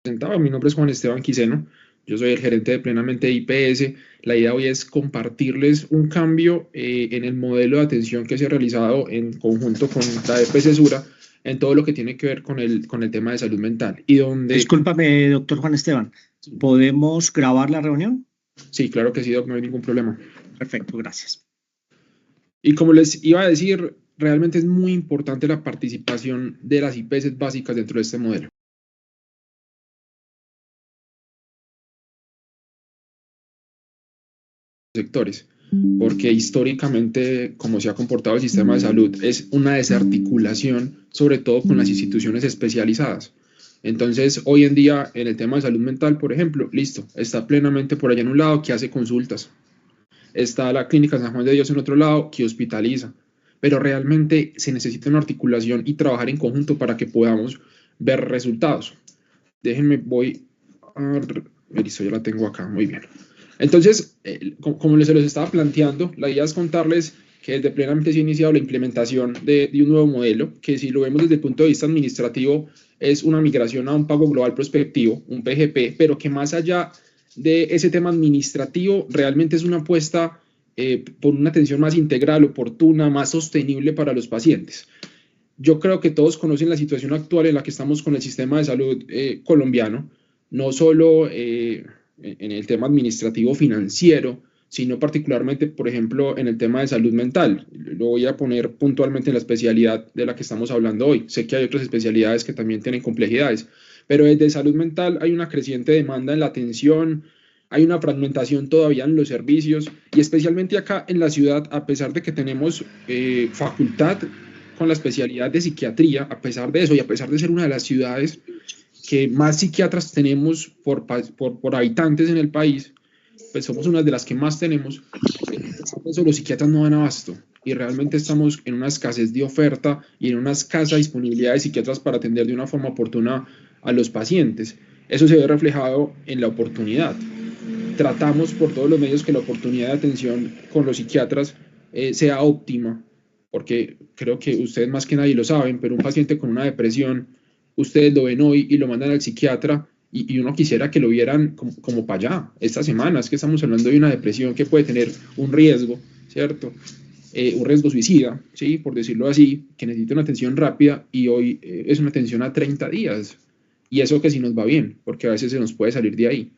Mi nombre es Juan Esteban Quiseno, yo soy el gerente de Plenamente IPS. La idea hoy es compartirles un cambio en el modelo de atención que se ha realizado en conjunto con la EPS Sura en todo lo que tiene que ver con el tema de salud mental. Y donde... Discúlpame, doctor Juan Esteban, ¿podemos grabar la reunión? Sí, claro que sí, Doc, no hay ningún problema. Perfecto, gracias. Y como les iba a decir, realmente es muy importante la participación de las IPS básicas dentro de este modelo. Sectores, porque históricamente, como se ha comportado el sistema de salud, es una desarticulación, sobre todo con las instituciones especializadas. Entonces, hoy en día, en el tema de salud mental, por ejemplo, listo, está plenamente por allá en un lado que hace consultas, está la clínica San Juan de Dios en otro lado que hospitaliza, pero realmente se necesita una articulación y trabajar en conjunto para que podamos ver resultados. Déjenme, voy a... Listo, ya la tengo acá, muy bien. Entonces, como se los estaba planteando, la idea es contarles que desde Plenamente se ha iniciado la implementación de un nuevo modelo, que si lo vemos desde el punto de vista administrativo, es una migración a un pago global prospectivo, un PGP, pero que más allá de ese tema administrativo, realmente es una apuesta por una atención más integral, oportuna, más sostenible para los pacientes. Yo creo que todos conocen la situación actual en la que estamos con el sistema de salud colombiano, no solo en el tema administrativo financiero, sino particularmente, por ejemplo, en el tema de salud mental. Lo voy a poner puntualmente en la especialidad de la que estamos hablando hoy. Sé que hay otras especialidades que también tienen complejidades, pero desde salud mental hay una creciente demanda en la atención, hay una fragmentación todavía en los servicios y especialmente acá en la ciudad, a pesar de que tenemos facultad con la especialidad de psiquiatría, a pesar de eso y a pesar de ser una de las ciudades que más psiquiatras tenemos por habitantes en el país, pues somos una de las que más tenemos, eso los psiquiatras no dan abasto y realmente estamos en una escasez de oferta y en una escasa disponibilidad de psiquiatras para atender de una forma oportuna a los pacientes. Eso se ve reflejado en la oportunidad. Tratamos por todos los medios que la oportunidad de atención con los psiquiatras sea óptima, porque creo que ustedes más que nadie lo saben, pero un paciente con una depresión, ustedes lo ven hoy y lo mandan al psiquiatra y uno quisiera que lo vieran como para allá. Esta semana es que estamos hablando de una depresión que puede tener un riesgo, ¿cierto? Un riesgo suicida, ¿sí? Por decirlo así, que necesita una atención rápida y hoy es una atención a 30 días. Y eso que sí nos va bien, porque a veces se nos puede salir de ahí.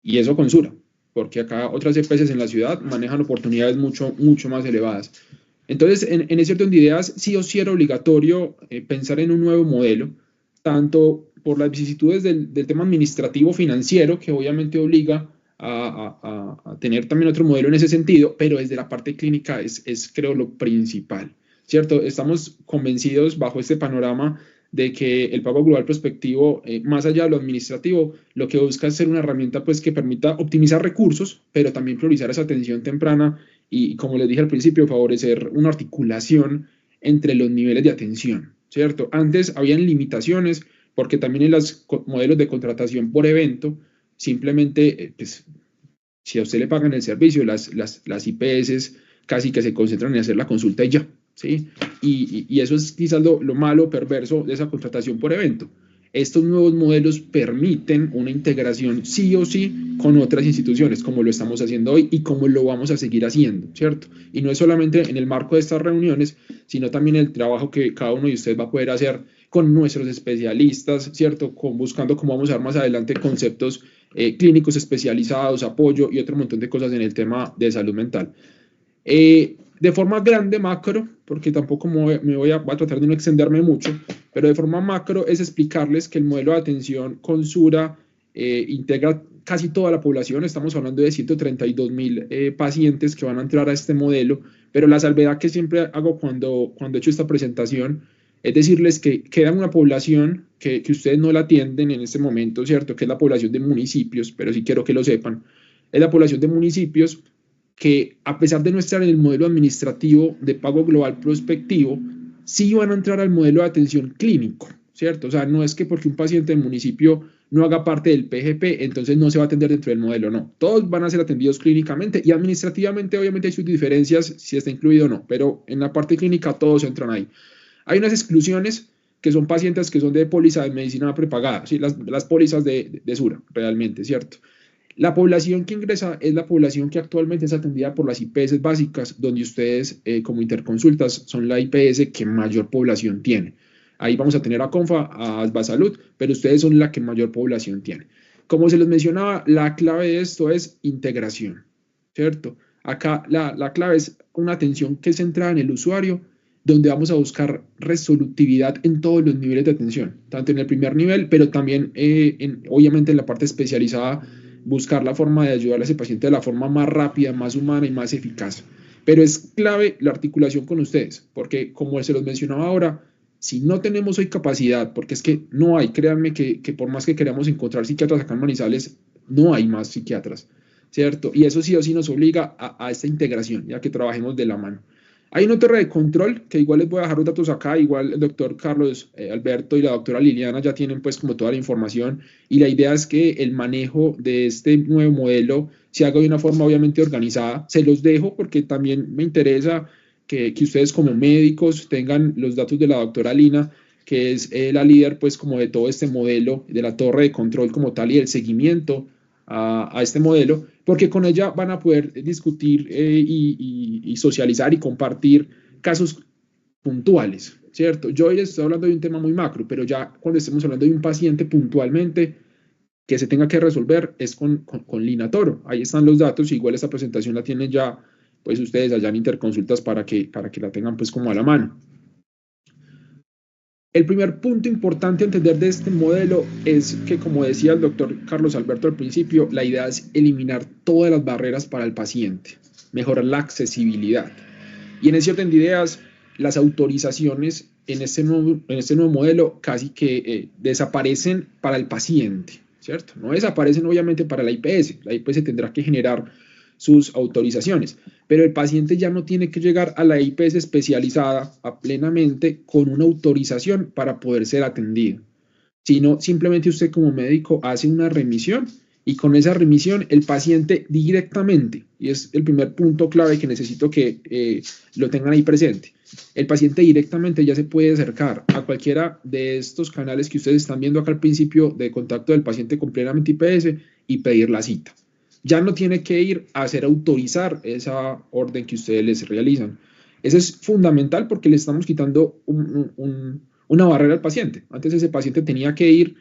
Y eso con Sura, porque acá otras EPS en la ciudad manejan oportunidades mucho más elevadas. Entonces, en ese orden de ideas, sí o sí era obligatorio pensar en un nuevo modelo, tanto por las vicisitudes del tema administrativo financiero, que obviamente obliga a tener también otro modelo en ese sentido, pero desde la parte clínica es creo, lo principal, ¿cierto? Estamos convencidos bajo este panorama de que el pago global prospectivo, más allá de lo administrativo, lo que busca es ser una herramienta pues, que permita optimizar recursos, pero también priorizar esa atención temprana y, como les dije al principio, favorecer una articulación entre los niveles de atención, ¿cierto? Antes habían limitaciones porque también en los modelos de contratación por evento, simplemente, pues, si a usted le pagan el servicio, las IPS casi que se concentran en hacer la consulta y ya, ¿sí? Y eso es quizás lo malo, perverso de esa contratación por evento. Estos nuevos modelos permiten una integración sí o sí con otras instituciones, como lo estamos haciendo hoy y como lo vamos a seguir haciendo, ¿cierto? Y no es solamente en el marco de estas reuniones, sino también el trabajo que cada uno de ustedes va a poder hacer con nuestros especialistas, ¿cierto? Buscando cómo vamos a ver más adelante conceptos clínicos especializados, apoyo y otro montón de cosas en el tema de salud mental. De forma grande, macro, porque tampoco voy a tratar de no extenderme mucho, pero de forma macro es explicarles que el modelo de atención con Sura integra casi toda la población. Estamos hablando de 132.000 pacientes que van a entrar a este modelo, pero la salvedad que siempre hago cuando he hecho esta presentación es decirles que queda una población que ustedes no la atienden en este momento, ¿cierto? Que es la población de municipios, pero sí quiero que lo sepan. Es la población de municipios que, a pesar de no estar en el modelo administrativo de pago global prospectivo, sí van a entrar al modelo de atención clínico, ¿cierto? O sea, no es que porque un paciente del municipio no haga parte del PGP, entonces no se va a atender dentro del modelo, no. Todos van a ser atendidos clínicamente y administrativamente obviamente hay sus diferencias si está incluido o no, pero en la parte clínica todos entran ahí. Hay unas exclusiones que son pacientes que son de póliza de medicina prepagada, ¿sí? Las pólizas de Sura, realmente, ¿cierto? La población que ingresa es la población que actualmente es atendida por las IPS básicas, donde ustedes como Interconsultas son la IPS que mayor población tiene. Ahí vamos a tener a Confa, a Asbasalud, pero ustedes son la que mayor población tiene. Como se les mencionaba, la clave de esto es integración, ¿cierto? Acá la clave es una atención que es centrada en el usuario, donde vamos a buscar resolutividad en todos los niveles de atención, tanto en el primer nivel, pero también obviamente en la parte especializada, buscar la forma de ayudar a ese paciente de la forma más rápida, más humana y más eficaz. Pero es clave la articulación con ustedes, porque como se los mencionaba ahora, si no tenemos hoy capacidad, porque es que no hay, créanme que por más que queramos encontrar psiquiatras acá en Manizales, no hay más psiquiatras, ¿cierto? Y eso sí o sí nos obliga a esta integración, ya que trabajemos de la mano. Hay una torre de control, que igual les voy a dejar los datos acá, igual el doctor Carlos Alberto y la doctora Liliana ya tienen pues como toda la información, y la idea es que el manejo de este nuevo modelo se haga de una forma obviamente organizada. Se los dejo porque también me interesa que ustedes como médicos tengan los datos de la doctora Lina, que es la líder pues como de todo este modelo, de la torre de control como tal y el seguimiento a este modelo, porque con ella van a poder discutir y socializar y compartir casos puntuales, ¿cierto? Yo hoy les estoy hablando de un tema muy macro, pero ya cuando estemos hablando de un paciente puntualmente que se tenga que resolver es con Lina Toro. Ahí están los datos, igual esta presentación la tienen ya pues ustedes allá en Interconsultas para que la tengan pues como a la mano. El primer punto importante a entender de este modelo es que, como decía el doctor Carlos Alberto al principio, la idea es eliminar todas las barreras para el paciente, mejorar la accesibilidad. Y en ese orden de ideas, las autorizaciones en este nuevo modelo casi que desaparecen para el paciente, ¿cierto? No desaparecen obviamente para la IPS. La IPS tendrá que generar sus autorizaciones, pero el paciente ya no tiene que llegar a la IPS especializada plenamente con una autorización para poder ser atendido, sino simplemente usted como médico hace una remisión y con esa remisión el paciente directamente, y es el primer punto clave que necesito que lo tengan ahí presente, el paciente directamente ya se puede acercar a cualquiera de estos canales que ustedes están viendo acá al principio de contacto del paciente con plenamente IPS y pedir la cita. Ya no tiene que ir a hacer autorizar esa orden que ustedes les realizan. Eso es fundamental porque le estamos quitando una barrera al paciente. Antes ese paciente tenía que ir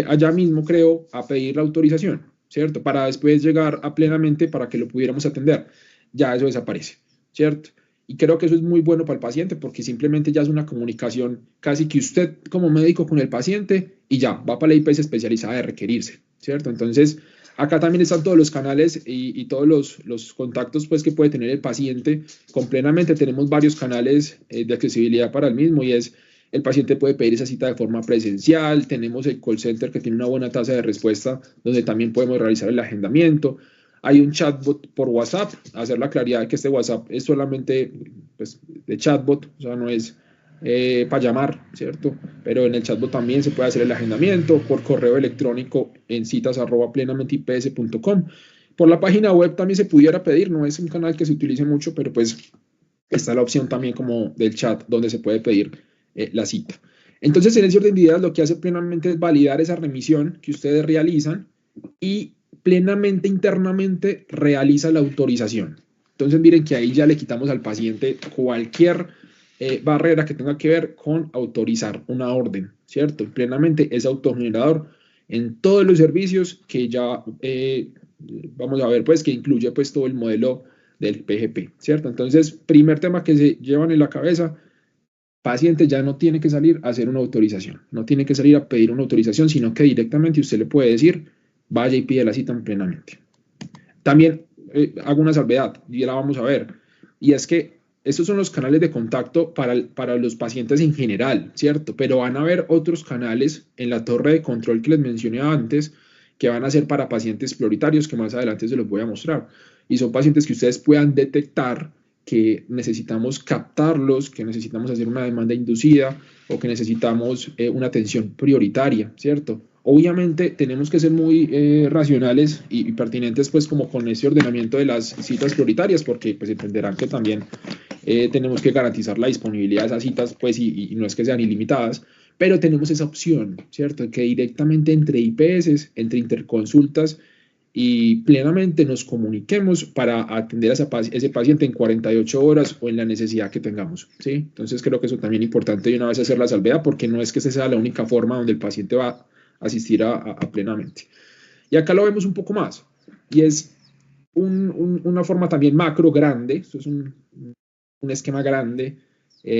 allá mismo, creo, a pedir la autorización, ¿cierto? Para después llegar a plenamente para que lo pudiéramos atender. Ya eso desaparece, ¿cierto? Y creo que eso es muy bueno para el paciente porque simplemente ya es una comunicación casi que usted como médico con el paciente y ya va para la IPS especializada de requerirse, ¿cierto? Entonces, acá también están todos los canales y todos los contactos pues, que puede tener el paciente. Completamente tenemos varios canales de accesibilidad para el mismo y es el paciente puede pedir esa cita de forma presencial, tenemos el call center que tiene una buena tasa de respuesta donde también podemos realizar el agendamiento. Hay un chatbot por WhatsApp, hacer la claridad de que este WhatsApp es solamente pues, de chatbot, o sea, no es para llamar, ¿cierto? Pero en el chatbot también se puede hacer el agendamiento por correo electrónico en citas@plenamentips.com. Por la página web también se pudiera pedir, no es un canal que se utilice mucho, pero pues está la opción también como del chat donde se puede pedir la cita. Entonces, en ese orden de ideas, lo que hace plenamente es validar esa remisión que ustedes realizan y plenamente internamente realiza la autorización. Entonces, miren que ahí ya le quitamos al paciente cualquier barrera que tenga que ver con autorizar una orden, ¿cierto? Plenamente es autogenerador en todos los servicios que ya vamos a ver, pues, que incluye pues todo el modelo del PGP, ¿cierto? Entonces, primer tema que se llevan en la cabeza, paciente ya no tiene que salir a hacer una autorización, no tiene que salir a pedir una autorización, sino que directamente usted le puede decir, vaya y pide la cita plenamente. También hago una salvedad, y ya la vamos a ver, y es que estos son los canales de contacto para los pacientes en general, ¿cierto? Pero van a haber otros canales en la torre de control que les mencioné antes, que van a ser para pacientes prioritarios, que más adelante se los voy a mostrar. Y son pacientes que ustedes puedan detectar que necesitamos captarlos, que necesitamos hacer una demanda inducida o que necesitamos una atención prioritaria, ¿cierto? Obviamente tenemos que ser muy racionales y pertinentes pues como con ese ordenamiento de las citas prioritarias porque pues entenderán que también tenemos que garantizar la disponibilidad de esas citas pues y no es que sean ilimitadas, pero tenemos esa opción, ¿cierto? Que directamente entre IPS, entre interconsultas y plenamente nos comuniquemos para atender a ese paciente en 48 horas o en la necesidad que tengamos, ¿sí? Entonces creo que eso también es importante de una vez hacer la salvedad, porque no es que esa sea la única forma donde el paciente va a asistir a plenamente. Y acá lo vemos un poco más, y es una forma también macro grande, esto es un esquema grande,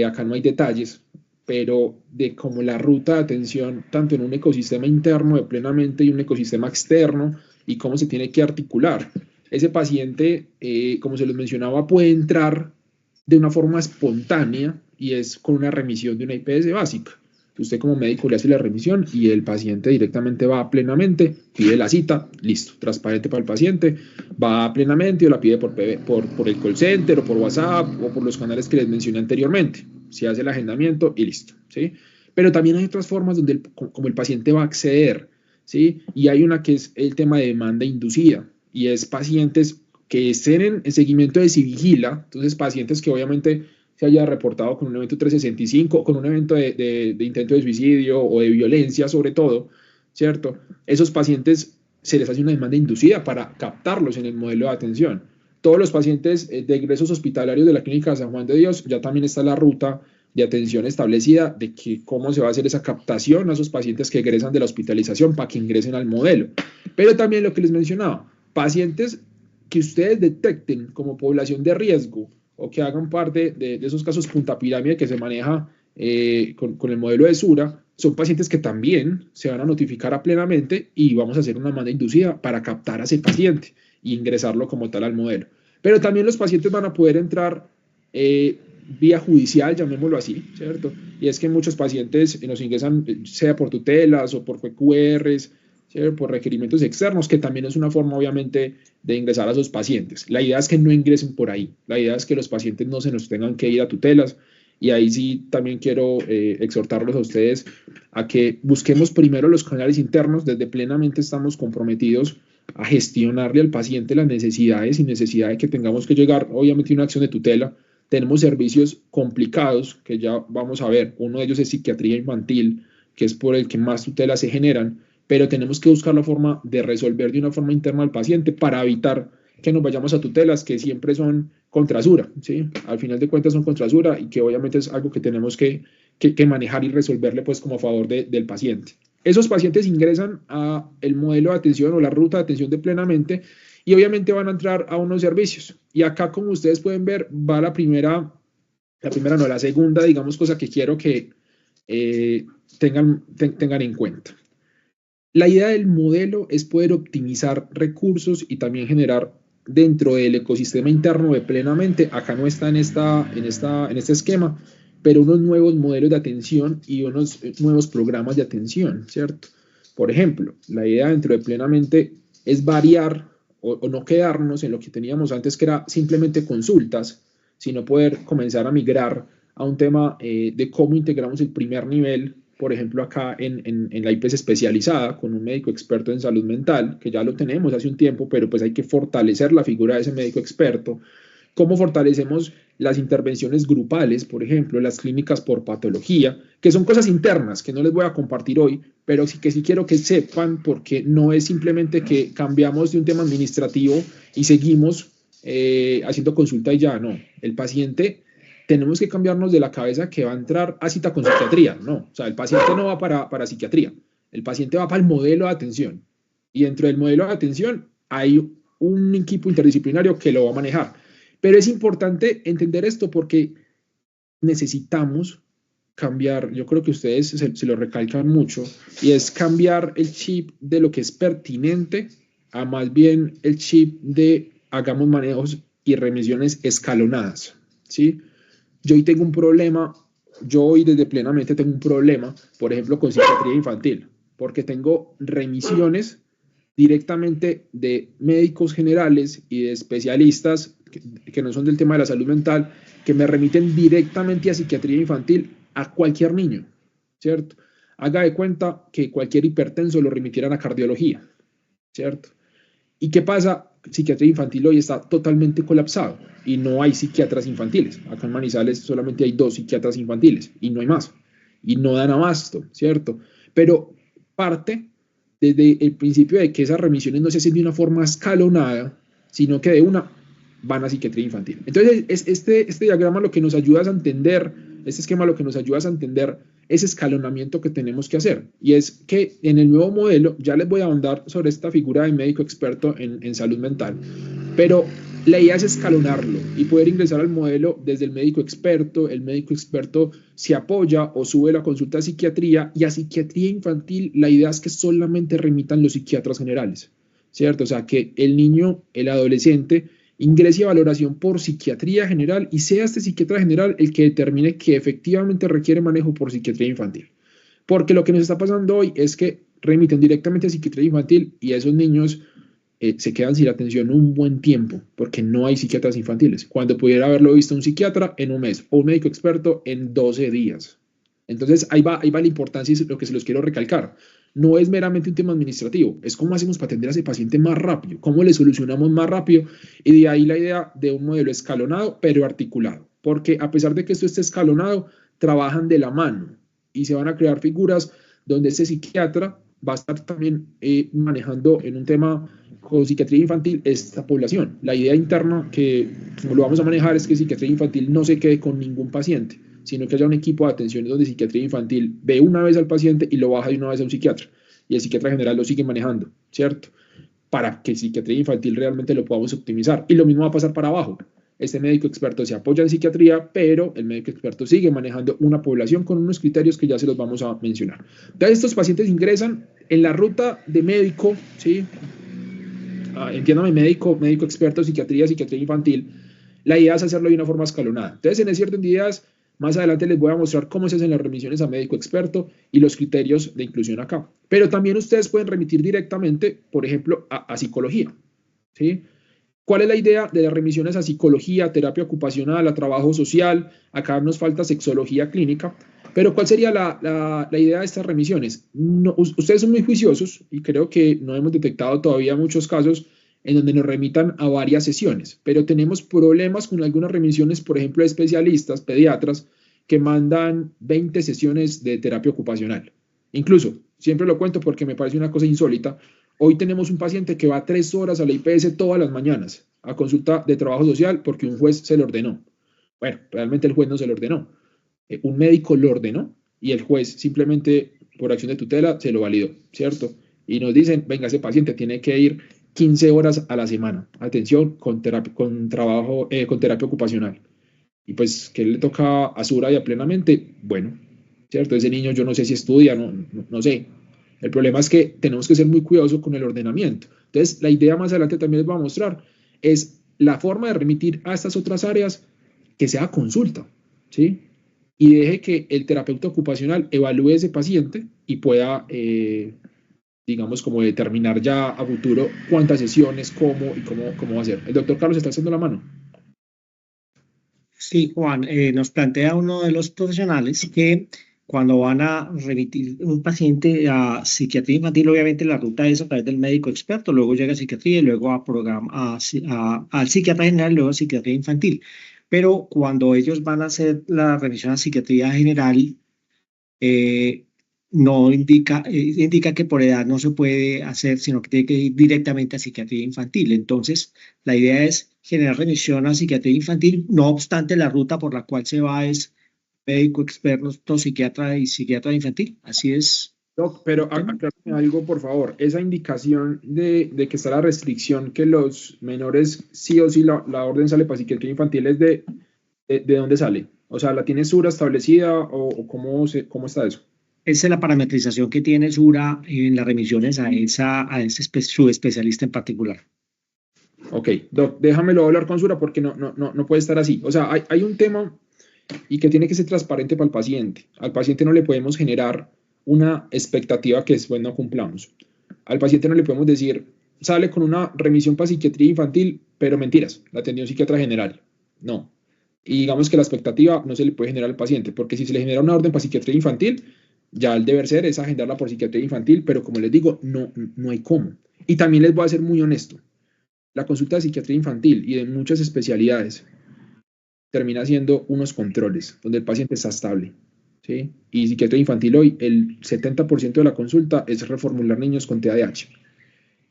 acá no hay detalles, pero de cómo la ruta de atención, tanto en un ecosistema interno de plenamente y un ecosistema externo, y cómo se tiene que articular. Ese paciente, como se les mencionaba, puede entrar de una forma espontánea y es con una remisión de una IPS básica. Usted como médico le hace la remisión y el paciente directamente va plenamente, pide la cita, listo, transparente para el paciente, va plenamente o la pide por el call center o por WhatsApp o por los canales que les mencioné anteriormente. Se hace el agendamiento y listo, ¿sí? Pero también hay otras formas donde como el paciente va a acceder, ¿sí? Y hay una que es el tema de demanda inducida y es pacientes que estén en seguimiento de Civigila, entonces pacientes que obviamente se haya reportado con un evento 365, con un evento de intento de suicidio o de violencia sobre todo, ¿cierto? Esos pacientes se les hace una demanda inducida para captarlos en el modelo de atención. Todos los pacientes de ingresos hospitalarios de la Clínica San Juan de Dios, ya también está la ruta de atención establecida de que cómo se va a hacer esa captación a esos pacientes que egresan de la hospitalización para que ingresen al modelo. Pero también lo que les mencionaba, pacientes que ustedes detecten como población de riesgo o que hagan parte de esos casos punta pirámide que se maneja con el modelo de Sura, son pacientes que también se van a notificar a plenamente y vamos a hacer una demanda inducida para captar a ese paciente e ingresarlo como tal al modelo. Pero también los pacientes van a poder entrar vía judicial, llamémoslo así, ¿cierto? Y es que muchos pacientes nos ingresan, sea por tutelas o por QRs, ¿cierto? Por requerimientos externos, que también es una forma, obviamente, de ingresar a esos pacientes. La idea es que no ingresen por ahí. La idea es que los pacientes no se nos tengan que ir a tutelas. Y ahí sí también quiero exhortarlos a ustedes a que busquemos primero los canales internos. Desde plenamente estamos comprometidos a gestionarle al paciente las necesidades sin necesidad de que tengamos que llegar, obviamente, a una acción de tutela. Tenemos servicios complicados que ya vamos a ver. Uno de ellos es psiquiatría infantil, que es por el que más tutelas se generan, pero tenemos que buscar la forma de resolver de una forma interna al paciente para evitar que nos vayamos a tutelas que siempre son contra Sura, ¿sí? Al final de cuentas son contra Sura y que obviamente es algo que tenemos que manejar y resolverle pues como a favor del paciente. Esos pacientes ingresan a el modelo de atención o la ruta de atención de plenamente y obviamente van a entrar a unos servicios. Y acá, como ustedes pueden ver, va la segunda, digamos, cosa que quiero que tengan en cuenta. La idea del modelo es poder optimizar recursos y también generar dentro del ecosistema interno de plenamente, acá no está en este esquema, pero unos nuevos modelos de atención y unos nuevos programas de atención, ¿cierto? Por ejemplo, la idea dentro de plenamente es variar o no quedarnos en lo que teníamos antes, que era simplemente consultas, sino poder comenzar a migrar a un tema de cómo integramos el primer nivel, por ejemplo, acá en la IPS especializada, con un médico experto en salud mental, que ya lo tenemos hace un tiempo, pero pues hay que fortalecer la figura de ese médico experto. ¿Cómo fortalecemos las intervenciones grupales, por ejemplo, las clínicas por patología, que son cosas internas que no les voy a compartir hoy, pero sí quiero que sepan, porque no es simplemente que cambiamos de un tema administrativo y seguimos haciendo consulta y ya, no. El paciente, tenemos que cambiarnos de la cabeza que va a entrar a cita con psiquiatría, no. O sea, el paciente no va para psiquiatría, el paciente va para el modelo de atención. Y dentro del modelo de atención hay un equipo interdisciplinario que lo va a manejar. Pero es importante entender esto porque necesitamos cambiar, yo creo que ustedes se lo recalcan mucho, y es cambiar el chip de lo que es pertinente a más bien el chip de hagamos manejos y remisiones escalonadas, ¿sí? Yo hoy tengo un problema, yo hoy desde plenamente tengo un problema, por ejemplo, con psiquiatría infantil, porque tengo remisiones directamente de médicos generales y de especialistas que no son del tema de la salud mental, que me remiten directamente a psiquiatría infantil a cualquier niño, ¿cierto? Haga de cuenta que cualquier hipertenso lo remitieran a cardiología, ¿cierto? ¿Y qué pasa? Psiquiatría infantil hoy está totalmente colapsado y no hay psiquiatras infantiles. Acá en Manizales solamente hay 2 psiquiatras infantiles y no hay más. y no dan abasto, ¿cierto? Pero parte desde el principio de que esas remisiones no se hacen de una forma escalonada, sino que de una van a psiquiatría infantil. Entonces, este diagrama lo que nos ayuda a entender, este esquema lo que nos ayuda a entender ese escalonamiento que tenemos que hacer. Y es que en el nuevo modelo, ya les voy a ahondar sobre esta figura de médico experto en salud mental, pero la idea es escalonarlo y poder ingresar al modelo desde el médico experto. El médico experto se apoya o sube la consulta a psiquiatría, y a psiquiatría infantil la idea es que solamente remitan los psiquiatras generales, ¿cierto? O sea, que el niño, el adolescente, ingrese a valoración por psiquiatría general y sea este psiquiatra general el que determine que efectivamente requiere manejo por psiquiatría infantil. Porque lo que nos está pasando hoy es que remiten directamente a psiquiatría infantil y a esos niños se quedan sin atención un buen tiempo porque no hay psiquiatras infantiles, cuando pudiera haberlo visto un psiquiatra en un mes o un médico experto en 12 días. Entonces ahí va la importancia y lo que se los quiero recalcar. No es meramente un tema administrativo, es cómo hacemos para atender a ese paciente más rápido, cómo le solucionamos más rápido, y de ahí la idea de un modelo escalonado pero articulado, porque a pesar de que esto esté escalonado, trabajan de la mano y se van a crear figuras donde ese psiquiatra va a estar también manejando en un tema con psiquiatría infantil esta población. La idea interna que como lo vamos a manejar es que psiquiatría infantil no se quede con ningún paciente, sino que haya un equipo de atención donde psiquiatría infantil ve una vez al paciente y lo baja de una vez a un psiquiatra, y el psiquiatra general lo sigue manejando, ¿cierto? Para que psiquiatría infantil realmente lo podamos optimizar. Y lo mismo va a pasar para abajo. Este médico experto se apoya en psiquiatría, pero el médico experto sigue manejando una población con unos criterios que ya se los vamos a mencionar. Entonces, estos pacientes ingresan en la ruta de médico, ¿sí? Entiéndame, médico experto, psiquiatría infantil. La idea es hacerlo de una forma escalonada. Entonces, en ese orden de ideas, más adelante les voy a mostrar cómo se hacen las remisiones a médico experto y los criterios de inclusión acá. Pero también ustedes pueden remitir directamente, por ejemplo, a psicología, ¿sí? ¿Cuál es la idea de las remisiones a psicología, terapia ocupacional, a trabajo social? Acá nos falta sexología clínica. Pero ¿cuál sería la idea de estas remisiones? No, ustedes son muy juiciosos y creo que no hemos detectado todavía muchos casos en donde nos remitan a varias sesiones, pero tenemos problemas con algunas remisiones, por ejemplo, de especialistas, pediatras, que mandan 20 sesiones de terapia ocupacional. Incluso, siempre lo cuento porque me parece una cosa insólita, hoy tenemos un paciente que va 3 horas a la IPS todas las mañanas a consulta de trabajo social porque un juez se lo ordenó. Bueno, realmente el juez no se lo ordenó. Un médico lo ordenó y el juez simplemente por acción de tutela se lo validó, ¿cierto? Y nos dicen, venga, ese paciente tiene que ir 15 horas a la semana, atención, con terapia ocupacional. Y pues, ¿qué le toca a Suraya plenamente? Bueno, ¿cierto? Ese niño yo no sé si estudia, no sé. El problema es que tenemos que ser muy cuidadosos con el ordenamiento. Entonces, la idea más adelante también les voy a mostrar es la forma de remitir a estas otras áreas que sea consulta, ¿sí? Y deje que el terapeuta ocupacional evalúe ese paciente y pueda, digamos, como determinar ya a futuro cuántas sesiones, cómo va a ser. El doctor Carlos está haciendo la mano. Sí, Juan, nos plantea uno de los profesionales que cuando van a remitir un paciente a psiquiatría infantil, obviamente la ruta es a través del médico experto, luego llega a psiquiatría y luego al psiquiatra general, luego a psiquiatría infantil. Pero cuando ellos van a hacer la revisión a psiquiatría general, eh, no indica que por edad no se puede hacer, sino que tiene que ir directamente a psiquiatría infantil. Entonces, la idea es generar remisión a psiquiatría infantil, no obstante la ruta por la cual se va es médico experto, psiquiatra y psiquiatra infantil. Así es. Doc, pero aclárame algo, por favor. Esa indicación de que está la restricción que los menores sí o sí la orden sale para psiquiatría infantil es de dónde sale. O sea, ¿la tiene Sura establecida o cómo está eso? Esa es la parametrización que tiene Sura en las remisiones a ese subespecialista en particular. Ok, Doc, déjamelo hablar con Sura porque no puede estar así. O sea, hay un tema y que tiene que ser transparente para el paciente. Al paciente no le podemos generar una expectativa que después no cumplamos. Al paciente no le podemos decir, sale con una remisión para psiquiatría infantil, pero mentiras, la atendió un psiquiatra general. No. Y digamos que la expectativa no se le puede generar al paciente, porque si se le genera una orden para psiquiatría infantil, ya el deber ser es agendarla por psiquiatría infantil, pero como les digo, no hay cómo. Y también les voy a ser muy honesto. La consulta de psiquiatría infantil y de muchas especialidades termina siendo unos controles donde el paciente está estable. ¿sí? Y psiquiatría infantil hoy, el 70% de la consulta es reformular niños con TDAH.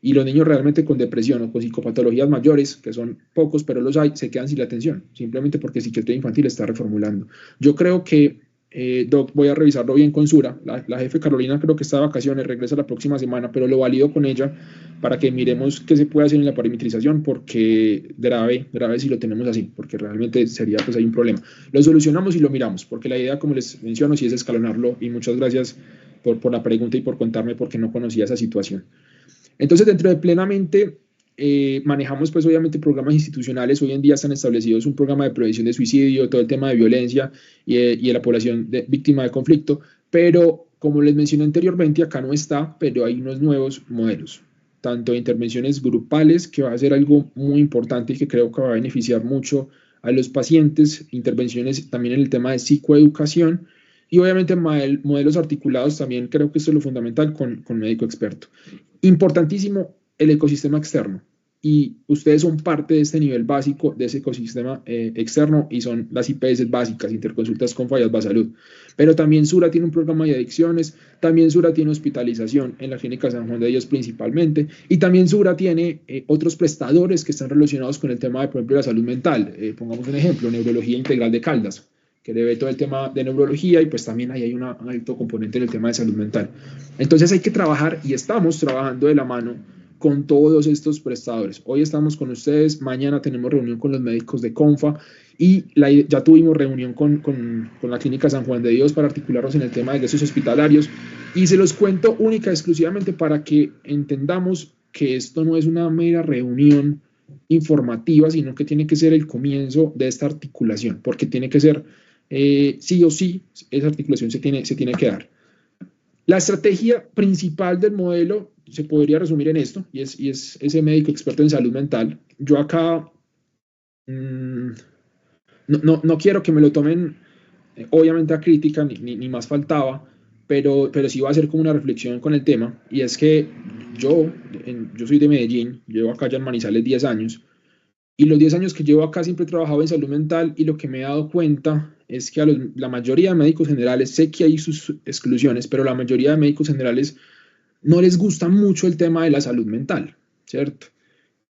Y los niños realmente con depresión o con psicopatologías mayores, que son pocos, pero los hay, se quedan sin la atención, simplemente porque psiquiatría infantil está reformulando. Yo creo que, Doc, voy a revisarlo bien con Sura. La jefe Carolina creo que está de vacaciones, regresa la próxima semana, pero lo valido con ella para que miremos qué se puede hacer en la parametrización, porque grave si lo tenemos así, porque realmente sería, pues hay un problema. Lo solucionamos y lo miramos, porque la idea, como les menciono, sí es escalonarlo, y muchas gracias por la pregunta y por contarme, porque no conocía esa situación. Entonces, dentro de Plenamente, manejamos pues obviamente programas institucionales. Hoy en día están establecidos un programa de prevención de suicidio, todo el tema de violencia y de la población víctima de conflicto, pero como les mencioné anteriormente, acá no está, pero hay unos nuevos modelos, tanto de intervenciones grupales, que va a ser algo muy importante y que creo que va a beneficiar mucho a los pacientes, intervenciones también en el tema de psicoeducación, y obviamente modelos articulados también. Creo que esto es lo fundamental con médico experto. Importantísimo el ecosistema externo, y ustedes son parte de este nivel básico de ese ecosistema externo, y son las IPS básicas, interconsultas con fallas Basalud. Pero también Sura tiene un programa de adicciones, también Sura tiene hospitalización en la clínica San Juan de Dios principalmente, y también Sura tiene otros prestadores que están relacionados con el tema de, por ejemplo, la salud mental. Pongamos un ejemplo, Neurología Integral de Caldas, que le ve todo el tema de neurología, y pues también ahí hay un alto componente en el tema de salud mental. Entonces hay que trabajar, y estamos trabajando de la mano con todos estos prestadores. Hoy estamos con ustedes, mañana tenemos reunión con los médicos de CONFA, y ya tuvimos reunión con la Clínica San Juan de Dios para articularnos en el tema de ingresos hospitalarios, y se los cuento única y exclusivamente para que entendamos que esto no es una mera reunión informativa, sino que tiene que ser el comienzo de esta articulación, porque tiene que ser sí o sí, esa articulación se tiene que dar. La estrategia principal del modelo se podría resumir en esto, y es ese médico experto en salud mental. Yo acá no quiero que me lo tomen obviamente a crítica, ni más faltaba, pero sí va a ser como una reflexión con el tema, y es que yo soy de Medellín, llevo acá ya en Manizales 10 años, y los 10 años que llevo acá siempre he trabajado en salud mental, y lo que me he dado cuenta es que la mayoría de médicos generales, sé que hay sus exclusiones, pero la mayoría de médicos generales no les gusta mucho el tema de la salud mental, ¿cierto?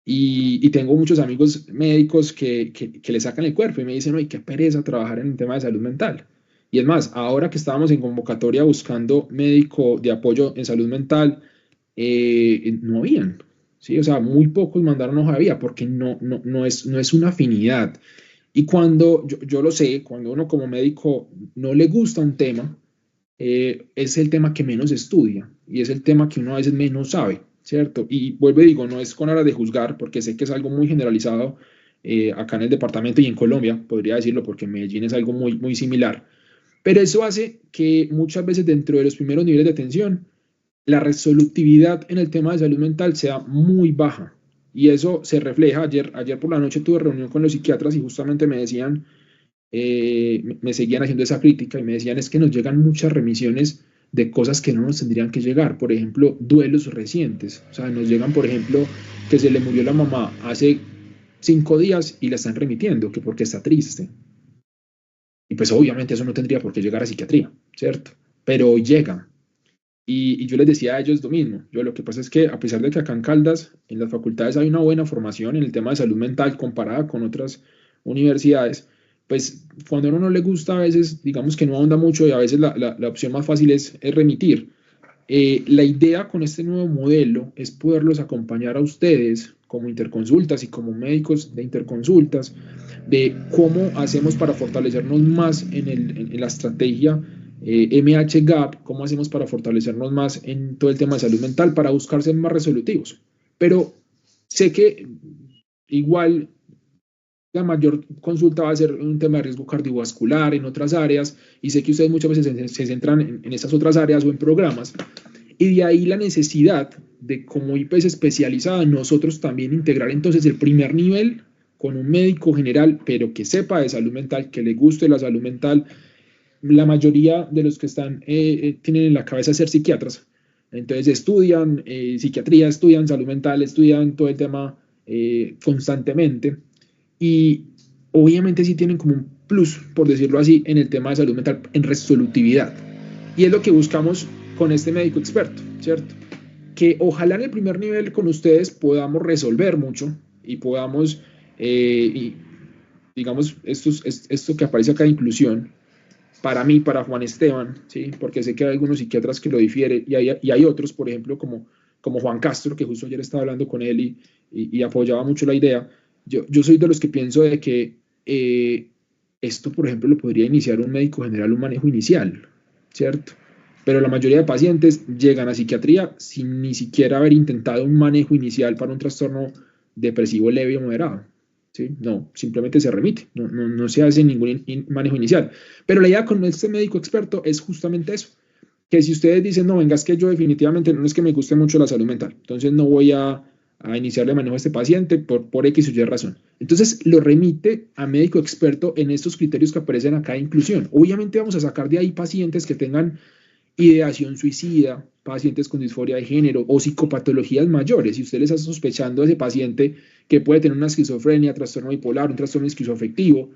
Y tengo muchos amigos médicos que le sacan el cuerpo y me dicen, oye, qué pereza trabajar en el tema de salud mental. Y es más, ahora que estábamos en convocatoria buscando médico de apoyo en salud mental, no habían, ¿sí? O sea, muy pocos mandaron hoja de vida, porque no es una afinidad. Y cuando, yo lo sé, cuando uno como médico no le gusta un tema, es el tema que menos estudia, y es el tema que uno a veces menos sabe, ¿cierto? Y vuelvo y digo, no es con aras de juzgar, porque sé que es algo muy generalizado acá en el departamento y en Colombia, podría decirlo, porque en Medellín es algo muy similar. Pero eso hace que muchas veces dentro de los primeros niveles de atención, la resolutividad en el tema de salud mental sea muy baja. Y eso se refleja. Ayer por la noche tuve reunión con los psiquiatras, y justamente me decían, me seguían haciendo esa crítica, y me decían, es que nos llegan muchas remisiones de cosas que no nos tendrían que llegar. Por ejemplo, duelos recientes. O sea, nos llegan, por ejemplo, que se le murió la mamá hace 5 días y la están remitiendo, que porque está triste. Y pues obviamente eso no tendría por qué llegar a psiquiatría, ¿cierto? Pero hoy llega. Y yo les decía a ellos lo mismo. Lo que pasa es que, a pesar de que acá en Caldas, en las facultades hay una buena formación en el tema de salud mental comparada con otras universidades, pues cuando a uno no le gusta, a veces digamos que no ahonda mucho, y a veces la opción más fácil es remitir. La idea con este nuevo modelo es poderlos acompañar a ustedes como interconsultas y como médicos de interconsultas, de cómo hacemos para fortalecernos más en la estrategia MH-GAP, cómo hacemos para fortalecernos más en todo el tema de salud mental, para buscar ser más resolutivos. Pero sé que igual la mayor consulta va a ser un tema de riesgo cardiovascular en otras áreas, y sé que ustedes muchas veces se centran en estas otras áreas o en programas, y de ahí la necesidad de, como IPS especializada, nosotros también integrar entonces el primer nivel con un médico general, pero que sepa de salud mental, que le guste la salud mental. La mayoría de los que están tienen en la cabeza ser psiquiatras, entonces estudian psiquiatría, estudian salud mental, estudian todo el tema constantemente, y obviamente sí tienen como un plus, por decirlo así, en el tema de salud mental, en resolutividad. Y es lo que buscamos con este médico experto, ¿cierto? Que ojalá en el primer nivel con ustedes podamos resolver mucho y podamos, y, digamos, esto que aparece acá de inclusión, para mí, para Juan Esteban, ¿sí? Porque sé que hay algunos psiquiatras que lo difieren y hay otros, por ejemplo, como Juan Castro, que justo ayer estaba hablando con él y apoyaba mucho la idea. Yo soy de los que pienso de que esto, por ejemplo, lo podría iniciar un médico general, un manejo inicial, ¿cierto? Pero la mayoría de pacientes llegan a psiquiatría sin ni siquiera haber intentado un manejo inicial para un trastorno depresivo leve o moderado. ¿Sí? No, simplemente se remite, no se hace ningún manejo inicial. Pero la idea con este médico experto es justamente eso, que si ustedes dicen, no, venga, es que yo definitivamente no es que me guste mucho la salud mental, entonces no voy a iniciarle manejo a este paciente por X o Y razón. Entonces lo remite a médico experto en estos criterios que aparecen acá de inclusión. Obviamente vamos a sacar de ahí pacientes que tengan ideación suicida, pacientes con disforia de género o psicopatologías mayores. Si usted le está sospechando a ese paciente que puede tener una esquizofrenia, trastorno bipolar, un trastorno esquizoafectivo,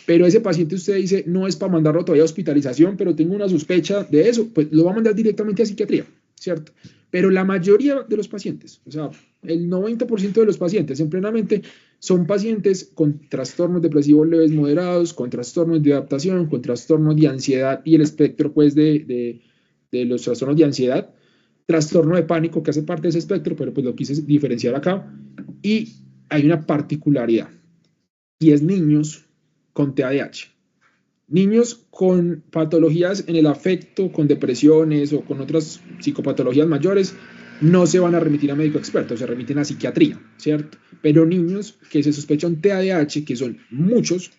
pero ese paciente usted dice no es para mandarlo todavía a hospitalización, pero tengo una sospecha de eso, pues lo va a mandar directamente a psiquiatría, ¿cierto? Pero la mayoría de los pacientes, o sea, el 90% de los pacientes en plenamente son pacientes con trastornos depresivos leves moderados, con trastornos de adaptación, con trastornos de ansiedad y el espectro pues de los trastornos de ansiedad, trastorno de pánico que hace parte de ese espectro, pero pues lo quise diferenciar acá. Y hay una particularidad, y es niños con TDAH. Niños con patologías en el afecto, con depresiones o con otras psicopatologías mayores, no se van a remitir a médico experto, se remiten a psiquiatría, ¿cierto? Pero niños que se sospechan TDAH, que son muchos,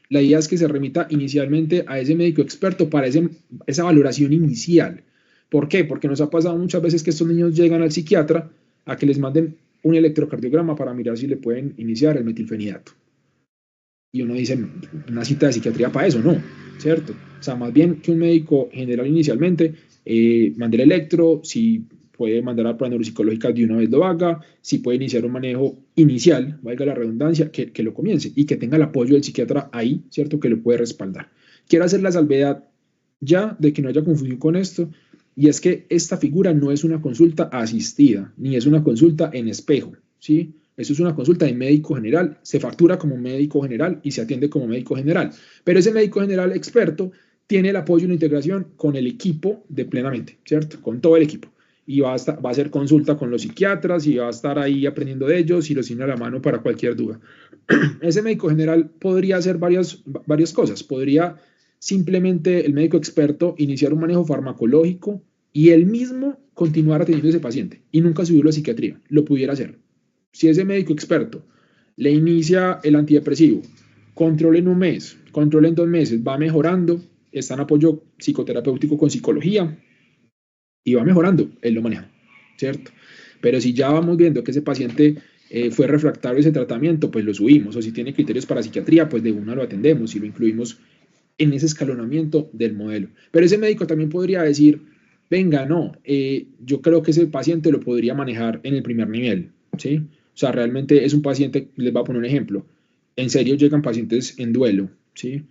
la idea es que se remita inicialmente a ese médico experto para esa valoración inicial. ¿Por qué? Porque nos ha pasado muchas veces que estos niños llegan al psiquiatra a que les manden un electrocardiograma para mirar si le pueden iniciar el metilfenidato. Y uno dice, una cita de psiquiatría para eso, no, ¿cierto? O sea, más bien que un médico general inicialmente mande el electro, si puede mandar a pruebas neuropsicológicas de una vez lo haga, si puede iniciar un manejo inicial, valga la redundancia, que lo comience y que tenga el apoyo del psiquiatra ahí, ¿cierto? Que lo puede respaldar. Quiero hacer la salvedad ya de que no haya confusión con esto, y es que esta figura no es una consulta asistida, ni es una consulta en espejo, ¿sí? Eso es una consulta de médico general, se factura como médico general y se atiende como médico general, pero ese médico general experto tiene el apoyo y la integración con el equipo de plenamente, ¿cierto? Con todo el equipo. Y va a hacer consulta con los psiquiatras y va a estar ahí aprendiendo de ellos y los tiene a la mano para cualquier duda. Ese médico general podría hacer varias cosas. Podría simplemente el médico experto iniciar un manejo farmacológico y él mismo continuar atendiendo a ese paciente y nunca subirlo a psiquiatría. Lo pudiera hacer. Si ese médico experto le inicia el antidepresivo, control en un mes, control en 2 meses, va mejorando, está en apoyo psicoterapéutico con psicología y va mejorando, él lo maneja, ¿cierto? Pero si ya vamos viendo que ese paciente fue refractario a ese tratamiento, pues lo subimos, o si tiene criterios para psiquiatría, pues de una lo atendemos y lo incluimos en ese escalonamiento del modelo. Pero ese médico también podría decir, venga, no, yo creo que ese paciente lo podría manejar en el primer nivel, ¿sí? O sea, realmente es un paciente, les voy a poner un ejemplo, en serio llegan pacientes en duelo, ¿sí?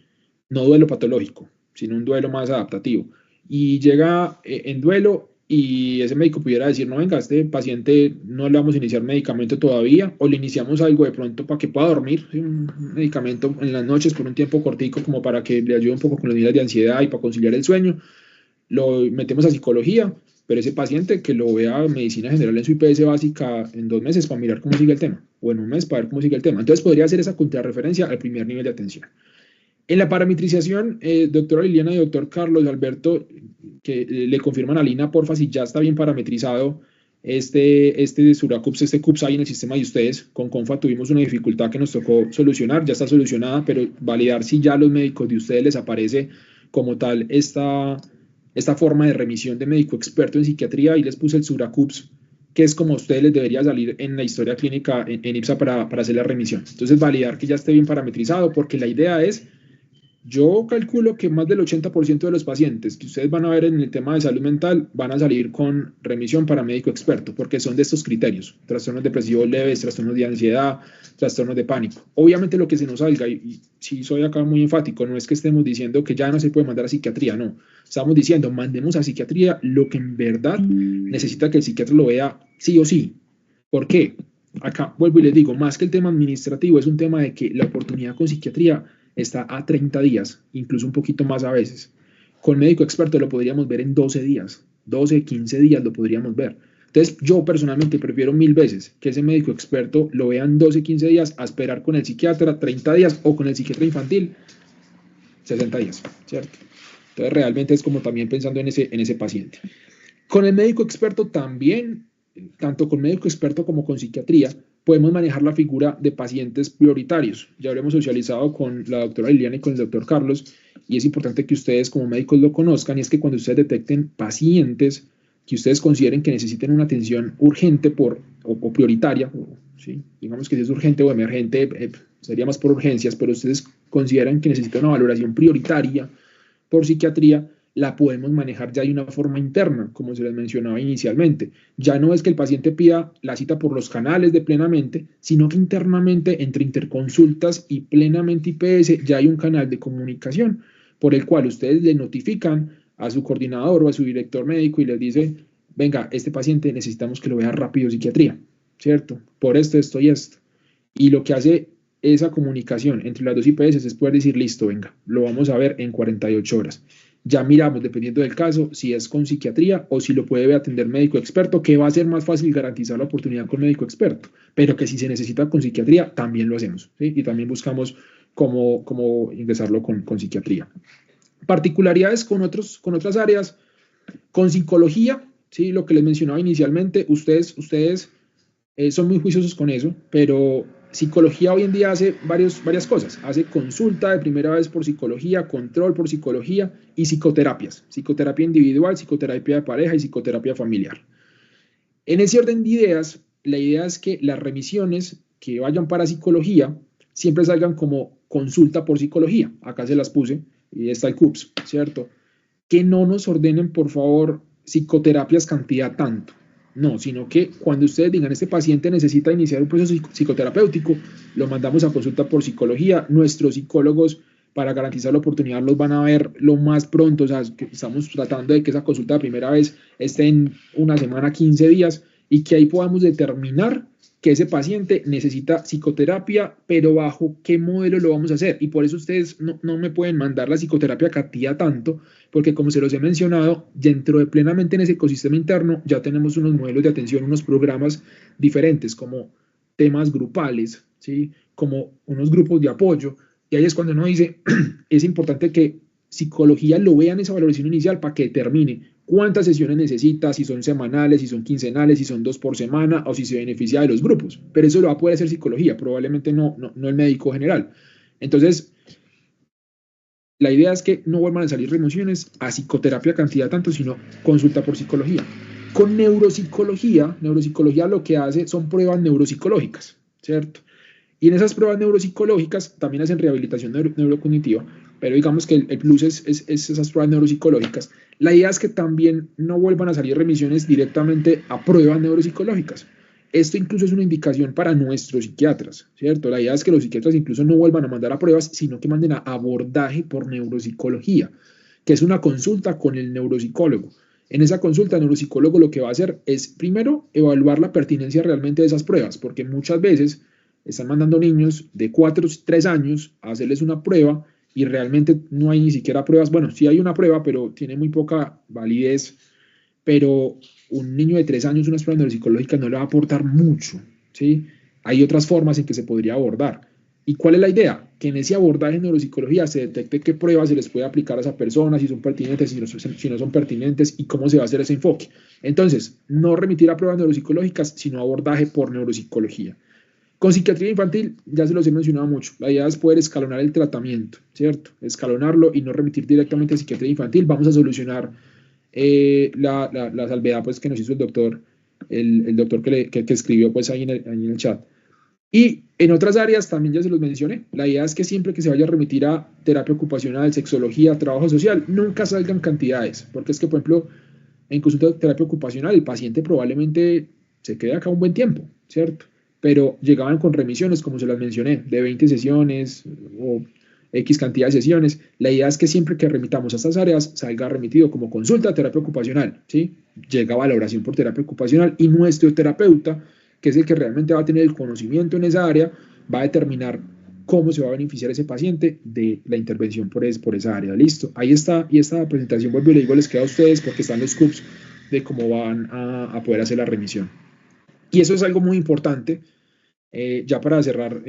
No duelo patológico, sino un duelo más adaptativo. Y llega en duelo y ese médico pudiera decir, no, venga, a este paciente no le vamos a iniciar medicamento todavía, o le iniciamos algo de pronto para que pueda dormir, ¿sí? Un medicamento en las noches por un tiempo cortico como para que le ayude un poco con las medidas de ansiedad y para conciliar el sueño. Lo metemos a psicología, pero ese paciente que lo vea medicina general en su IPS básica en 2 meses para mirar cómo sigue el tema, o en un mes para ver cómo sigue el tema. Entonces podría hacer esa contrarreferencia al primer nivel de atención. En la parametrización, doctora Liliana y doctor Carlos Alberto, que le confirman a Lina, porfa, si ya está bien parametrizado este Suracups, este CUPS ahí en el sistema de ustedes. Con Confa tuvimos una dificultad que nos tocó solucionar, ya está solucionada, pero validar si ya a los médicos de ustedes les aparece como tal esta forma de remisión de médico experto en psiquiatría, y les puse el Suracups, que es como a ustedes les debería salir en la historia clínica en IPSA para hacer la remisión. Entonces validar que ya esté bien parametrizado, porque la idea es Yo calculo que más del 80% de los pacientes que ustedes van a ver en el tema de salud mental van a salir con remisión para médico experto, porque son de estos criterios: trastornos depresivos leves, trastornos de ansiedad, trastornos de pánico. Obviamente lo que se nos salga, y si soy acá muy enfático, no es que estemos diciendo que ya no se puede mandar a psiquiatría, no. Estamos diciendo, mandemos a psiquiatría lo que en verdad necesita que el psiquiatra lo vea sí o sí. ¿Por qué? Acá vuelvo y les digo, más que el tema administrativo, es un tema de que la oportunidad con psiquiatría está a 30 días, incluso un poquito más a veces. Con médico experto lo podríamos ver en 12 días, 12, 15 días lo podríamos ver. Entonces, yo personalmente prefiero 1000 veces que ese médico experto lo vea en 12, 15 días a esperar con el psiquiatra 30 días o con el psiquiatra infantil 60 días, ¿cierto? Entonces, realmente es como también pensando en ese paciente. Con el médico experto también, tanto con médico experto como con psiquiatría, podemos manejar la figura de pacientes prioritarios. Ya habremos socializado con la doctora Liliana y con el doctor Carlos, y es importante que ustedes como médicos lo conozcan, y es que cuando ustedes detecten pacientes que ustedes consideren que necesiten una atención urgente o prioritaria, ¿sí? Digamos que si es urgente o emergente, sería más por urgencias, pero ustedes consideran que necesitan una valoración prioritaria por psiquiatría, la podemos manejar ya de una forma interna, como se les mencionaba inicialmente. Ya no es que el paciente pida la cita por los canales de Plenamente, sino que internamente, entre Interconsultas y Plenamente IPS, ya hay un canal de comunicación por el cual ustedes le notifican a su coordinador o a su director médico y les dice, venga, este paciente necesitamos que lo vea rápido psiquiatría, ¿cierto? Por esto y esto. Y lo que hace esa comunicación entre las dos IPS es poder decir, listo, venga, lo vamos a ver en 48 horas. Ya miramos, dependiendo del caso, si es con psiquiatría o si lo puede atender médico experto, que va a ser más fácil garantizar la oportunidad con médico experto, pero que si se necesita con psiquiatría, también lo hacemos, ¿sí? Y también buscamos cómo ingresarlo con psiquiatría. Particularidades con otras áreas, con psicología, ¿sí? Lo que les mencionaba inicialmente, ustedes son muy juiciosos con eso, pero psicología hoy en día hace varias cosas. Hace consulta de primera vez por psicología, control por psicología y psicoterapias. Psicoterapia individual, psicoterapia de pareja y psicoterapia familiar. En ese orden de ideas, la idea es que las remisiones que vayan para psicología siempre salgan como consulta por psicología. Acá se las puse y está el CUPS, ¿cierto? Que no nos ordenen, por favor, psicoterapias cantidad tanto. No, sino que cuando ustedes digan, este paciente necesita iniciar un proceso psicoterapéutico, lo mandamos a consulta por psicología. Nuestros psicólogos, para garantizar la oportunidad, los van a ver lo más pronto. O sea, que estamos tratando de que esa consulta de primera vez esté en una semana, 15 días, y que ahí podamos determinar que ese paciente necesita psicoterapia, pero bajo qué modelo lo vamos a hacer. Y por eso ustedes no me pueden mandar la psicoterapia cantidad tanto, porque como se los he mencionado, dentro de Plenamente en ese ecosistema interno ya tenemos unos modelos de atención, unos programas diferentes, como temas grupales, ¿sí? Como unos grupos de apoyo. Y ahí es cuando uno dice, es importante que psicología lo vea en esa valoración inicial para que determine cuántas sesiones necesita, si son semanales, si son quincenales, si son 2 por semana o si se beneficia de los grupos. Pero eso lo va a poder hacer psicología, probablemente no el médico general. Entonces, la idea es que no vuelvan a salir remociones a psicoterapia cantidad tanto, sino consulta por psicología. Con neuropsicología lo que hace son pruebas neuropsicológicas, ¿cierto? Y en esas pruebas neuropsicológicas también hacen rehabilitación neurocognitiva, pero digamos que el plus es esas pruebas neuropsicológicas. La idea es que también no vuelvan a salir remisiones directamente a pruebas neuropsicológicas. Esto incluso es una indicación para nuestros psiquiatras, ¿cierto? La idea es que los psiquiatras incluso no vuelvan a mandar a pruebas, sino que manden a abordaje por neuropsicología, que es una consulta con el neuropsicólogo. En esa consulta, el neuropsicólogo lo que va a hacer es, primero, evaluar la pertinencia realmente de esas pruebas, porque muchas veces están mandando niños de 4 o 3 años a hacerles una prueba y realmente no hay ni siquiera pruebas. Bueno, sí hay una prueba, pero tiene muy poca validez. Pero un niño de 3 años, unas pruebas neuropsicológicas no le va a aportar mucho, ¿sí? Hay otras formas en que se podría abordar. ¿Y cuál es la idea? Que en ese abordaje en neuropsicología se detecte qué pruebas se les puede aplicar a esa persona, si son pertinentes, si no son pertinentes y cómo se va a hacer ese enfoque. Entonces, no remitir a pruebas neuropsicológicas, sino abordaje por neuropsicología. Con psiquiatría infantil, ya se los he mencionado mucho, la idea es poder escalonar el tratamiento, ¿cierto? Escalonarlo y no remitir directamente a psiquiatría infantil. Vamos a solucionar la salvedad pues, que nos hizo el doctor que escribió pues, ahí en el chat. Y en otras áreas también ya se los mencioné. La idea es que siempre que se vaya a remitir a terapia ocupacional, sexología, trabajo social, nunca salgan cantidades, porque es que, por ejemplo, en consulta de terapia ocupacional, el paciente probablemente se quede acá un buen tiempo, ¿cierto? Pero llegaban con remisiones, como se las mencioné, de 20 sesiones o X cantidad de sesiones. La idea es que siempre que remitamos a estas áreas salga remitido como consulta de terapia ocupacional, ¿sí? Llega valoración por terapia ocupacional y nuestro terapeuta, que es el que realmente va a tener el conocimiento en esa área, va a determinar cómo se va a beneficiar ese paciente de la intervención por esa área. Listo. Ahí está. Y esta presentación, vuelvo y le digo, les queda a ustedes porque están los scoops de cómo van a poder hacer la remisión. Y eso es algo muy importante, ya para cerrar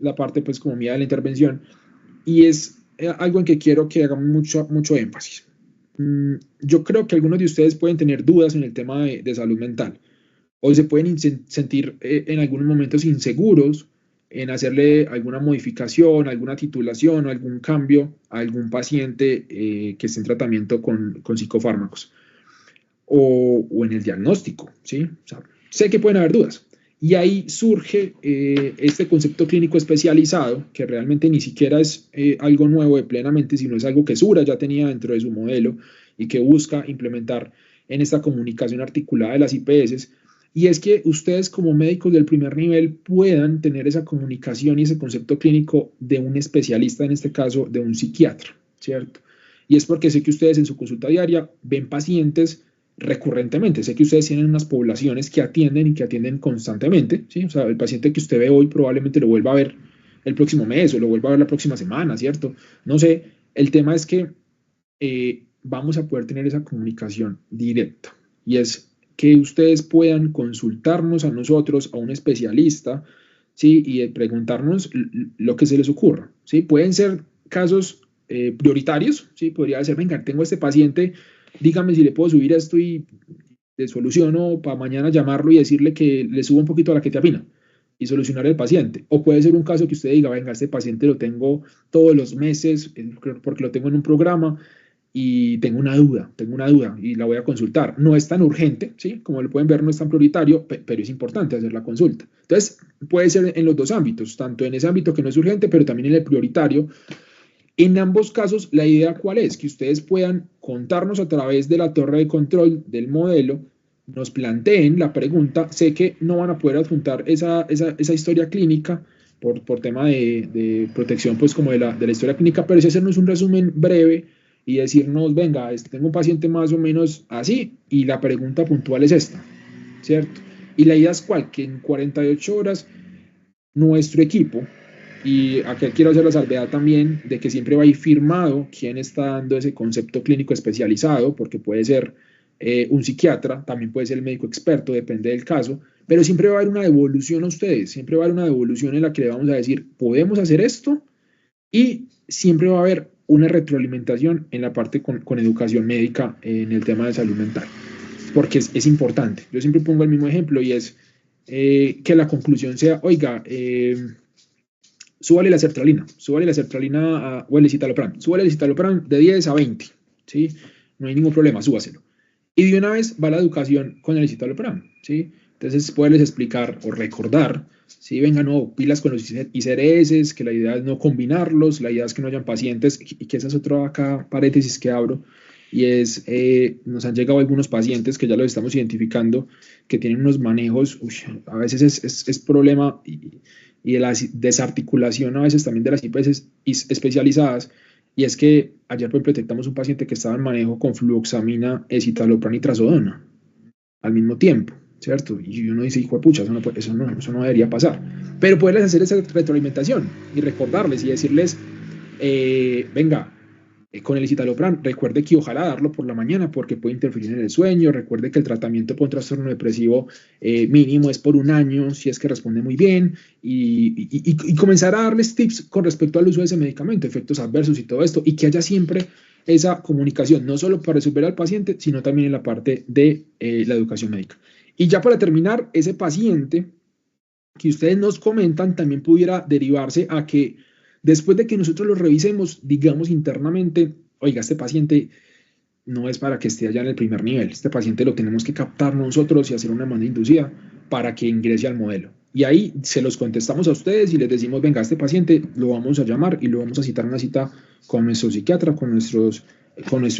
la parte, pues, como mía de la intervención, y es algo en que quiero que hagamos mucho énfasis. Yo creo que algunos de ustedes pueden tener dudas en el tema de salud mental o se pueden sentir en algunos momentos inseguros en hacerle alguna modificación, alguna titulación o algún cambio a algún paciente que esté en tratamiento con psicofármacos o en el diagnóstico, ¿sí? O sea, sé que pueden haber dudas. Y ahí surge este concepto clínico especializado, que realmente ni siquiera es algo nuevo de plenamente, sino es algo que Sura ya tenía dentro de su modelo y que busca implementar en esta comunicación articulada de las IPS. Y es que ustedes como médicos del primer nivel puedan tener esa comunicación y ese concepto clínico de un especialista, en este caso de un psiquiatra, ¿cierto? Y es porque sé que ustedes en su consulta diaria ven pacientes recurrentemente. Sé que ustedes tienen unas poblaciones que atienden y que atienden constantemente, ¿sí? O sea, el paciente que usted ve hoy probablemente lo vuelva a ver el próximo mes o lo vuelva a ver la próxima semana, ¿cierto? No sé, el tema es que vamos a poder tener esa comunicación directa y es que ustedes puedan consultarnos a nosotros, a un especialista, ¿sí? Y preguntarnos lo que se les ocurra, ¿sí? Pueden ser casos prioritarios, ¿sí? Podría ser, venga, tengo este paciente, dígame si le puedo subir esto y le soluciono para mañana llamarlo y decirle que le suba un poquito a la ketiapina y solucionar el paciente. O puede ser un caso que usted diga, venga, este paciente lo tengo todos los meses porque lo tengo en un programa y tengo una duda y la voy a consultar. No es tan urgente, ¿sí? Como lo pueden ver, no es tan prioritario, pero es importante hacer la consulta. Entonces, puede ser en los dos ámbitos, tanto en ese ámbito que no es urgente, pero también en el prioritario. En ambos casos, la idea cuál es, que ustedes puedan contarnos a través de la torre de control del modelo, nos planteen la pregunta, sé que no van a poder adjuntar esa historia clínica por tema de protección, pues como de la historia clínica, pero sí hacernos un resumen breve y decirnos, venga, tengo un paciente más o menos así y la pregunta puntual es esta, ¿cierto? Y la idea es cuál, que en 48 horas nuestro equipo, y aquí quiero hacer la salvedad también de que siempre va a ir firmado quién está dando ese concepto clínico especializado, porque puede ser un psiquiatra, también puede ser el médico experto, depende del caso, pero siempre va a haber una devolución a ustedes, siempre va a haber una devolución en la que le vamos a decir, podemos hacer esto, y siempre va a haber una retroalimentación en la parte con educación médica en el tema de salud mental, porque es importante. Yo siempre pongo el mismo ejemplo y es que la conclusión sea, oiga, súbale la sertralina o el citalopram, súbale el citalopram de 10 a 20, ¿sí? No hay ningún problema, súbaselo. Y de una vez va la educación con el citalopram, ¿sí? Entonces poderles explicar o recordar, ¿sí? Venga, no, pilas con los ICRS, que la idea es no combinarlos, la idea es que no hayan pacientes, y que esa es otra acá paréntesis que abro, y es, nos han llegado algunos pacientes que ya los estamos identificando, que tienen unos manejos, a veces es problema y de la desarticulación a veces también de las IPS especializadas, y es que ayer pues, detectamos un paciente que estaba en manejo con fluoxamina, escitalopram y trazodona al mismo tiempo, ¿cierto? Y uno dice, hijo de pucha, eso no debería pasar. Pero poderles hacer esa retroalimentación y recordarles y decirles, venga, con el citalopram, recuerde que ojalá darlo por la mañana porque puede interferir en el sueño, recuerde que el tratamiento por un trastorno depresivo mínimo es por un año, si es que responde muy bien, y comenzar a darles tips con respecto al uso de ese medicamento, efectos adversos y todo esto, y que haya siempre esa comunicación, no solo para resolver al paciente, sino también en la parte de la educación médica. Y ya para terminar, ese paciente que ustedes nos comentan también pudiera derivarse a que después de que nosotros lo revisemos, digamos internamente, oiga, este paciente no es para que esté allá en el primer nivel, este paciente lo tenemos que captar nosotros y hacer una demanda inducida para que ingrese al modelo. Y ahí se los contestamos a ustedes y les decimos, venga, este paciente lo vamos a llamar y lo vamos a citar una cita con nuestro psiquiatra, con nuestro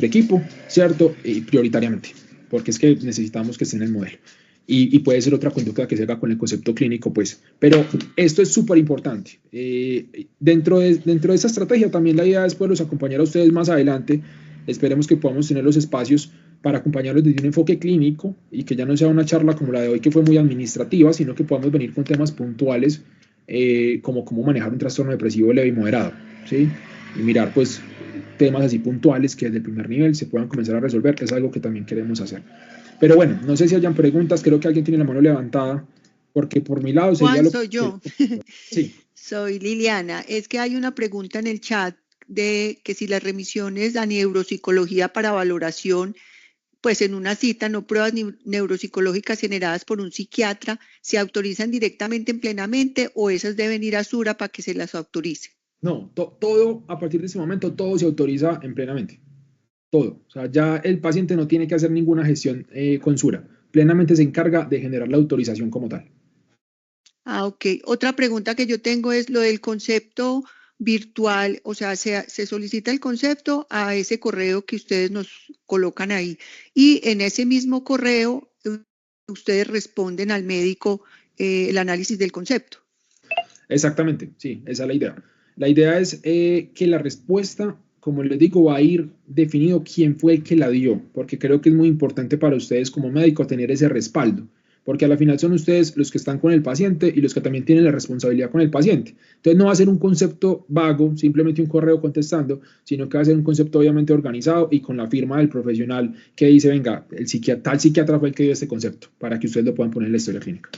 equipo, ¿cierto? Y prioritariamente, porque es que necesitamos que esté en el modelo. Y puede ser otra conducta que se haga con el concepto clínico, pues. Pero esto es súper importante. Dentro de esa estrategia también la idea es poderlos acompañar a ustedes más adelante. Esperemos que podamos tener los espacios para acompañarlos desde un enfoque clínico y que ya no sea una charla como la de hoy que fue muy administrativa, sino que podamos venir con temas puntuales como cómo manejar un trastorno depresivo leve y moderado, ¿sí? Y mirar pues temas así puntuales que desde el primer nivel se puedan comenzar a resolver, que es algo que también queremos hacer. Pero bueno, no sé si hayan preguntas, creo que alguien tiene la mano levantada, porque por mi lado sería Juan, soy yo. Sí. Soy Liliana. Es que hay una pregunta en el chat de que si las remisiones a neuropsicología para valoración, pues en una cita, no pruebas neuropsicológicas generadas por un psiquiatra, se autorizan directamente en plenamente o esas deben ir a Sura para que se las autorice. No, todo, a partir de ese momento, todo se autoriza en plenamente. Todo. O sea, ya el paciente no tiene que hacer ninguna gestión con Sura. Plenamente se encarga de generar la autorización como tal. Ah, ok. Otra pregunta que yo tengo es lo del concepto virtual, o sea, se solicita el concepto a ese correo que ustedes nos colocan ahí y en ese mismo correo ustedes responden al médico el análisis del concepto. Exactamente, sí, esa es la idea. La idea es que la respuesta, como les digo, va a ir definido quién fue el que la dio, porque creo que es muy importante para ustedes como médicos tener ese respaldo, porque a la final son ustedes los que están con el paciente y los que también tienen la responsabilidad con el paciente. Entonces no va a ser un concepto vago, simplemente un correo contestando, sino que va a ser un concepto obviamente organizado y con la firma del profesional que dice, venga, tal psiquiatra fue el que dio este concepto, para que ustedes lo puedan poner en la historia clínica.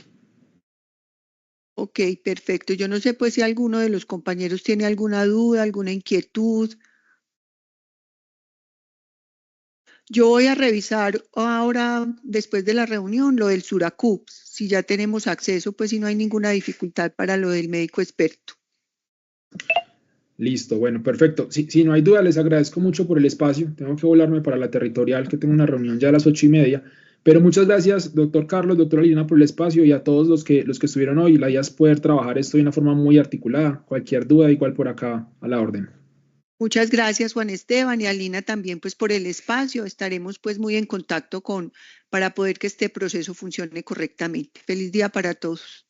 Ok, perfecto. Yo no sé pues si alguno de los compañeros tiene alguna duda, alguna inquietud. Yo voy a revisar ahora, después de la reunión, lo del Suracups. Si ya tenemos acceso, pues si no hay ninguna dificultad para lo del médico experto. Listo, bueno, perfecto. Si no hay duda, les agradezco mucho por el espacio. Tengo que volarme para la territorial, que tengo una reunión ya a las 8:30. Pero muchas gracias, doctor Carlos, doctora Liliana, por el espacio y a todos los que estuvieron hoy. La idea es poder trabajar esto de una forma muy articulada. Cualquier duda, igual por acá, a la orden. Muchas gracias, Juan Esteban, y a Lina también pues por el espacio. Estaremos pues muy en contacto para poder que este proceso funcione correctamente. Feliz día para todos.